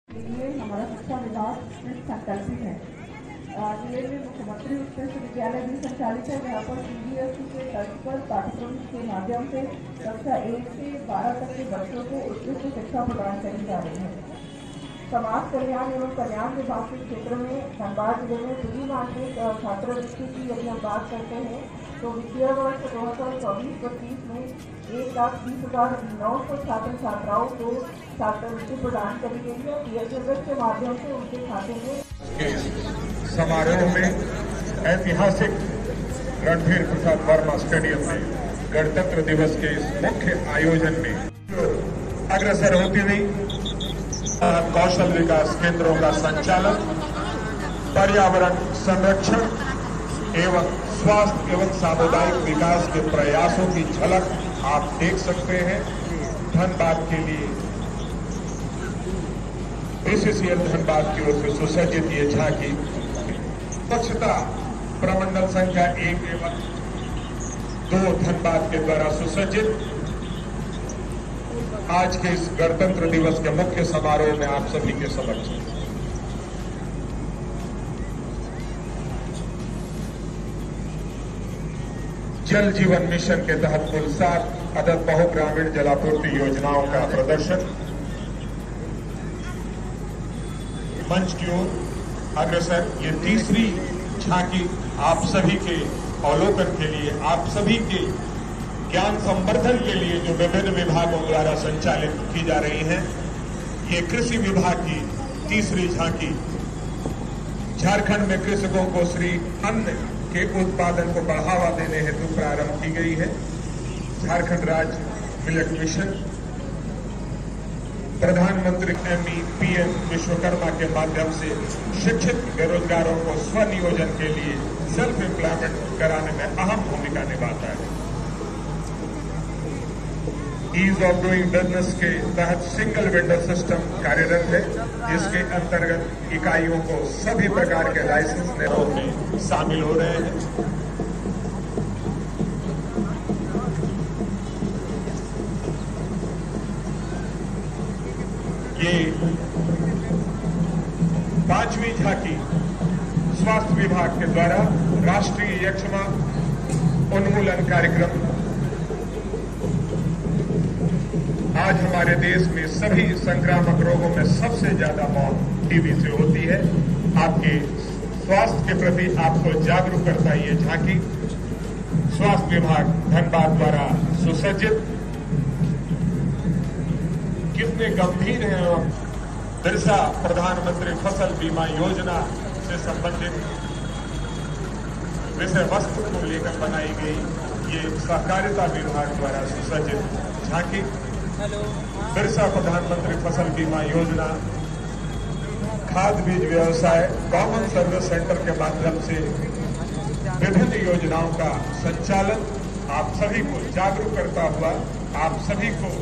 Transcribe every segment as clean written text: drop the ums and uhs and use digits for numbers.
लिए हमारा शिक्षा विभाग संकल्पित है। जिले में मुख्यमंत्री उत्कृष्ट विद्यालय भी संचालित है, जहाँ पर CBSE के तर्ज पर पाठ्यक्रम के माध्यम से कक्षा 1 से 12 तक के बच्चों को उत्कृष्ट शिक्षा प्रदान करी जा रही है। समाज कल्याण एवं कल्याण विभाग के क्षेत्र में धनबाद जिले में द्विमासिक छात्रवृत्ति की यदि हम बात करते हैं तो विद्या वर्ष 2024-25 में 1,20,900 छात्र छात्राओं को छात्रवृत्ति प्रदान करी गई है। PSLS के माध्यम से उनके खाते में समारोह में ऐतिहासिक रणधीर प्रसाद वर्मा स्टेडियम में गणतंत्र दिवस के इस मुख्य आयोजन में अग्रसर होती हुई कौशल विकास केंद्रों का संचालन, पर्यावरण संरक्षण एवं स्वास्थ्य एवं सामुदायिक विकास के प्रयासों की झलक आप देख सकते हैं। धनबाद के लिए BCCL धनबाद की ओर से सुसज्जित ये झांकी स्वच्छता प्रमंडल संख्या 1 एवं 2 धनबाद के द्वारा सुसज्जित आज के इस गणतंत्र दिवस के मुख्य समारोह में आप सभी के समक्ष जल जीवन मिशन के तहत कुल 7 अदद बहुग्रामीण जलापूर्ति योजनाओं का प्रदर्शन मंच की ओर अग्रसर। ये तीसरी झांकी आप सभी के अवलोकन के लिए, आप सभी के ज्ञान संवर्धन के लिए जो विभिन्न विभागों द्वारा संचालित की जा रही हैं, ये कृषि विभाग की तीसरी झांकी झारखंड में कृषकों को श्री अन्न के उत्पादन को बढ़ावा देने हेतु प्रारंभ की गई है। झारखंड राज्य मिलेट मिशन प्रधानमंत्री PM विश्वकर्मा के माध्यम से शिक्षित बेरोजगारों को स्वनियोजन के लिए सेल्फ एम्प्लॉयमेंट कराने में अहम भूमिका निभाता है। ईज ऑफ डूइंग बिजनेस के तहत सिंगल विंडो सिस्टम कार्यरत है, जिसके अंतर्गत इकाइयों को सभी प्रकार के लाइसेंस में शामिल हो रहे हैं। ये 5वीं झांकी स्वास्थ्य विभाग के द्वारा राष्ट्रीय यक्ष्मा उन्मूलन कार्यक्रम आज हमारे देश में सभी संक्रामक रोगों में सबसे ज्यादा मौत टीबी से होती है। आपके स्वास्थ्य के प्रति आपको जागरूक करता है ये झांकी स्वास्थ्य विभाग धनबाद द्वारा सुसज्जित। कितने गंभीर हैं और बिरसा प्रधानमंत्री फसल बीमा योजना से संबंधित विषय वस्तु को लेकर बनाई गई ये सहकारिता विभाग द्वारा सुसज्जित झांकी बिरसा प्रधानमंत्री फसल बीमा योजना खाद बीज व्यवसाय कॉमन सर्विस सेंटर के माध्यम से विभिन्न योजनाओं का संचालन आप सभी को जागरूक करता हुआ आप सभी को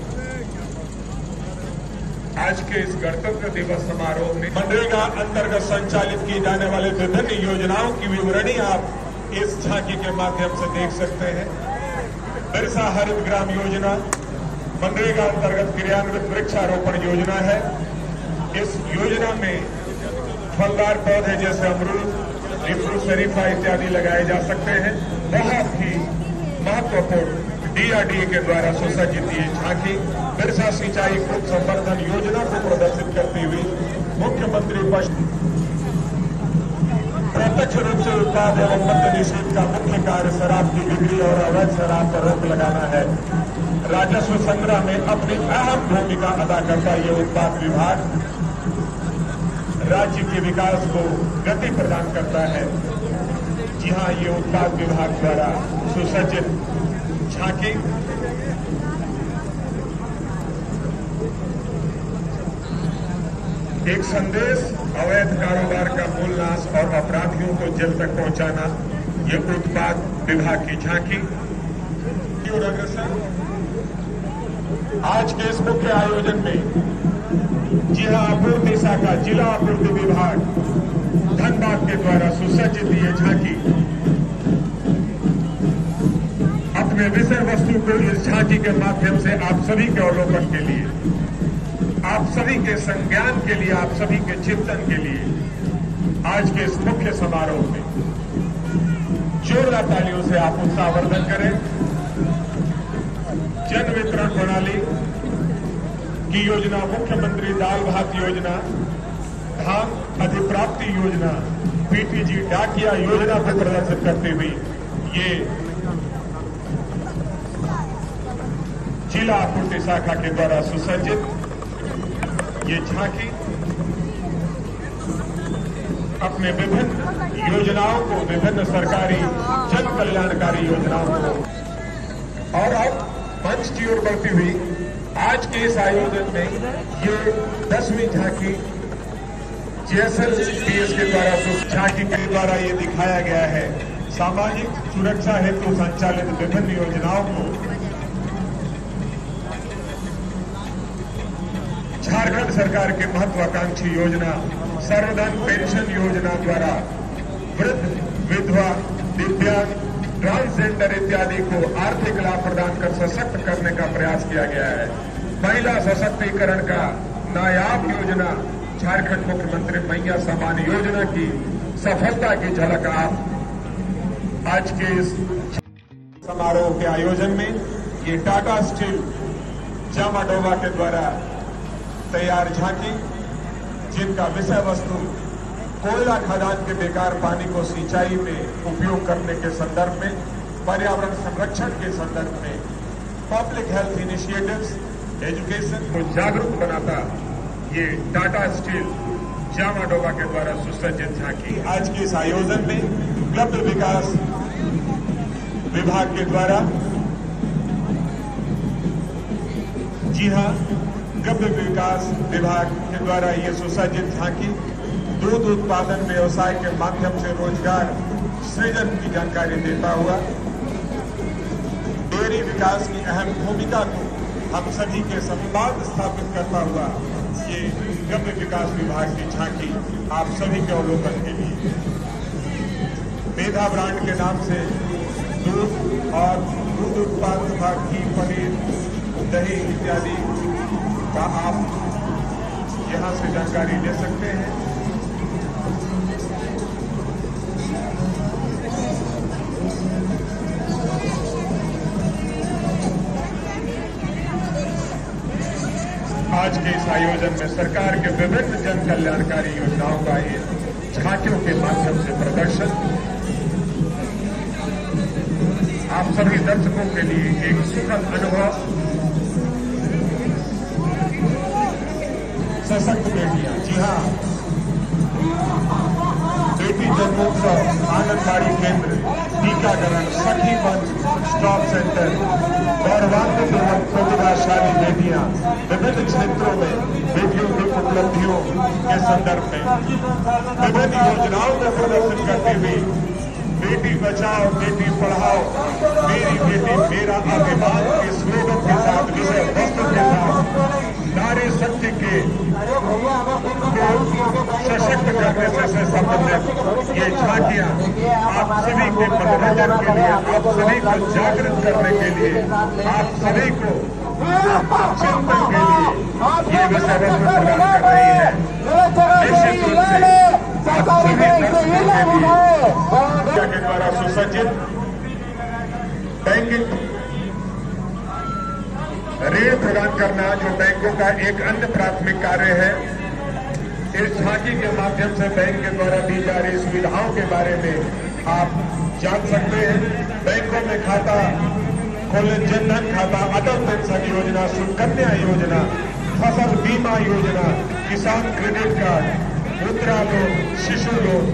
आज के इस गणतंत्र दिवस समारोह में मनरेगा अंतर्गत संचालित की जाने वाले विभिन्न योजनाओं की विवरणी आप इस झांकी के माध्यम से देख सकते हैं। बिरसा हरित ग्राम योजना मनरेगा अंतर्गत क्रियान्वित वृक्षारोपण योजना है। इस योजना में फलदार पौधे जैसे अमरूद, नींबू, शरीफा इत्यादि लगाए जा सकते हैं। बहुत ही महत्वपूर्ण DRDA के द्वारा सुसज्जित ये झांकी बिरसा सिंचाई कृषि संवर्धन योजना को प्रदर्शित करती हुई मुख्यमंत्री प्रत्यक्ष रूप से उत्पाद एवं मद्य निषेध का मुख्य कार्य शराब की बिक्री और अवैध शराब पर रोक लगाना है। राजस्व संग्रह में अपनी अहम भूमिका अदा करता ये उत्पाद विभाग राज्य के विकास को गति प्रदान करता है। जी हाँ, ये उत्पाद विभाग द्वारा सुसज्जित झांकी एक संदेश अवैध कारोबार का मूलनाश और अपराधियों को जेल तक पहुंचाना, ये उत्पाद विभाग की झांकी। और अग्रसर आज के इस मुख्य आयोजन में जी हाँ, आपूर्ति शाखा जिला आपूर्ति विभाग धनबाद के द्वारा सुसज्जित ये झांकी अपने विषय वस्तु को इस झांकी के माध्यम से आप सभी के अवलोकन के लिए आप सभी के संज्ञान के लिए, आप सभी के चिंतन के लिए आज के इस मुख्य समारोह में जोरदार तालियों से आप उत्साहवर्धन करें। जन वितरण प्रणाली की योजना, मुख्यमंत्री दाल भात योजना, धान अधिप्राप्ति योजना, पीटीजी डाकिया योजना को प्रदर्शित करते हुए ये जिला आपूर्ति शाखा के द्वारा सुसज्जित ये झांकी अपने विभिन्न योजनाओं को, विभिन्न सरकारी जन कल्याणकारी योजनाओं को, और अब मंच की ओर बढ़ती हुई आज के इस आयोजन में ये 10वीं झांकी JSLPS के द्वारा, झांकी के द्वारा ये दिखाया गया है सामाजिक सुरक्षा हेतु संचालित विभिन्न योजनाओं को झारखंड सरकार के महत्वाकांक्षी योजना सर्वधन पेंशन योजना द्वारा वृद्ध, विधवा, दिव्यांग, ट्रांसजेंडर इत्यादि को आर्थिक लाभ प्रदान कर सशक्त करने का प्रयास किया गया है। महिला सशक्तिकरण का नायाब योजना झारखंड मुख्यमंत्री मैया सम्मान योजना की सफलता की झलक आप आज के इस समारोह के आयोजन में ये टाटा स्टील जामाडोवा के द्वारा तैयार झांकी, जिनका विषय वस्तु कोयला खदान के बेकार पानी को सिंचाई में उपयोग करने के संदर्भ में, पर्यावरण संरक्षण के संदर्भ में, पब्लिक हेल्थ इनिशिएटिव्स, एजुकेशन को जागरूक बनाता ये टाटा स्टील जामाडोवा के द्वारा सुसज्जित झांकी आज के इस आयोजन में क्लब विकास विभाग के द्वारा, जी हां, गब्य विकास विभाग के द्वारा ये सुसज्जित झांकी दूध उत्पादन व्यवसाय के माध्यम से रोजगार सृजन की जानकारी देता हुआ, डेयरी विकास की अहम भूमिका को हम सभी के संवाद स्थापित करता हुआ ये गब्य विकास विभाग की झांकी आप सभी के अवलोकन के लिए मेधा ब्रांड के नाम से दूध और दूध उत्पाद तथा घी, पनीर, दही इत्यादि का आप यहां से जानकारी ले सकते हैं। आज के इस आयोजन में सरकार के विभिन्न जन कल्याणकारी योजनाओं का ये झांकियों के माध्यम से प्रदर्शन आप सभी दर्शकों के लिए एक सुखद अनुभव। सशक्त बेटियां, जी हां, बेटी जन्मोत्सव, आंगनबाड़ी केंद्र, टीकाकरण, सखी मंच, स्टॉप सेंटर, गौरवान्वित प्रतिभाशाली बेटियां विभिन्न क्षेत्रों में बेटियों की उपलब्धियों के संदर्भ में विभिन्न योजनाओं को प्रदर्शित करते हुए बेटी बचाओ बेटी पढ़ाओ मेरी बेटी मेरा अभिमान के स्लोगन के साथ, विषय वस्तु के साथ नारी शक्ति के सशक्त करने से संबंधित ये झांकियां आप सभी के मनोरंजन के लिए, आप सभी को जागृत करने के लिए, आप सभी को चिंतन के लिए ये विषय वस्तु प्रदान कर रही है। निश्चित रूप से आप सभी दर्शकों के द्वारा सुसज्जित बैंकिंग ऋण प्रदान करना, जो बैंकों का एक अन्य प्राथमिक कार्य है, इस झांकी के माध्यम से बैंक के द्वारा दी जा रही सुविधाओं के बारे में आप जान सकते हैं। बैंकों में खाता खोले, जनधन खाता, अटल पेंशन योजना, सुकन्या योजना, फसल बीमा योजना, किसान क्रेडिट कार्ड, मुद्रा लोन, शिशु लोन,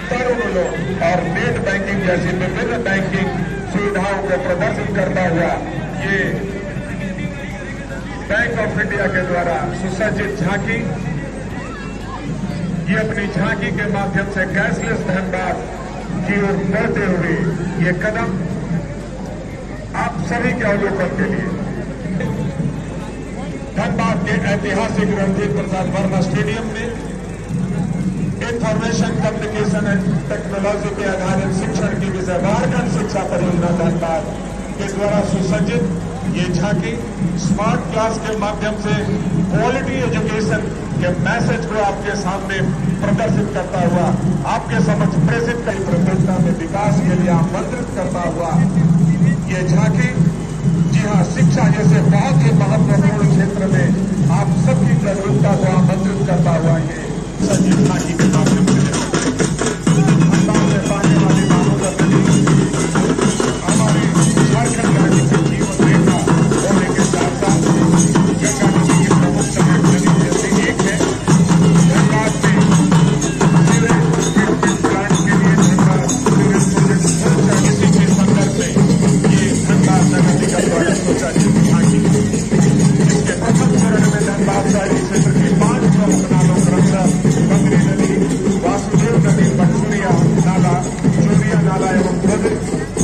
तरुण लोन और नेट बैंकिंग जैसी विभिन्न बैंकिंग सुविधाओं को प्रदर्शित करता हुआ ये बैंक ऑफ इंडिया के द्वारा सुसज्जित झांकी, ये अपनी झांकी के माध्यम से कैशलेस धनराज की ओर बढ़ते हुए ये कदम आप सभी के अवलोकन के लिए धनबाद के ऐतिहासिक रणजीत प्रसाद वर्मा स्टेडियम में इंफॉर्मेशन कम्युनिकेशन एंड टेक्नोलॉजी के आधारित शिक्षण की विषय वारखंड शिक्षा परियोजना धनबाद के द्वारा सुसज्जित ये झांकी स्मार्ट क्लास के माध्यम से क्वालिटी एजुकेशन के मैसेज को आपके सामने प्रदर्शित करता हुआ, आपके समक्ष प्रेषित कई प्रतियोगिता में विकास के लिए आमंत्रित करता हुआ ये झांकी, जी हाँ, शिक्षा जैसे बहुत ही महत्वपूर्ण क्षेत्र में आप सबकी जागरूकता को आमंत्रित करता हुआ ये सजीव झांकी के माध्यम से पाने वाली मानव हमारे झारखंड राज्य के जीवन रेखा होने के साथ साथ गंगा नदी की प्रमुख सहायक नदी में से एक है। धनबाद में सीवरेज ट्रीटमेंट प्लांट के लिए धनबाद सीवरेज प्रोजेक्ट सोचा, इसी के संदर्भ में ये धनबाद नगर निगम द्वारा सोचा झांकी, इसके प्रथम चरण में धनबाद शहरी क्षेत्र की 5 प्रमुख नालों क्रमशः बंगरी नदी, वासुदेव नदी, बटसुरिया नाला, चोरिया नाला एवं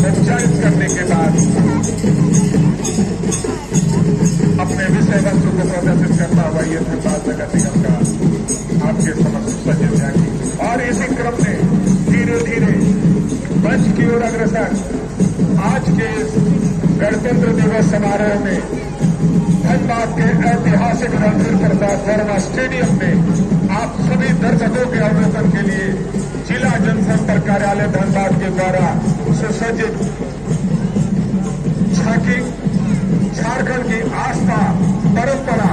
संचालित करने के बाद अपने विषय वस्तु को प्रदर्शित करता हुआ ये धनबाद नगर निगम का आपके समक्ष सजीव झांकी। और इसी क्रम में धीरे धीरे मंच की ओर अग्रसर आज के गणतंत्र दिवस समारोह में धनबाद के ऐतिहासिक रणधीर प्रताप वर्मा स्टेडियम में आप सभी दर्शकों के अवलोकन के लिए जिला जनसंपर्क कार्यालय धनबाद के द्वारा सुसज्जित झांकी झारखंड की आस्था, परंपरा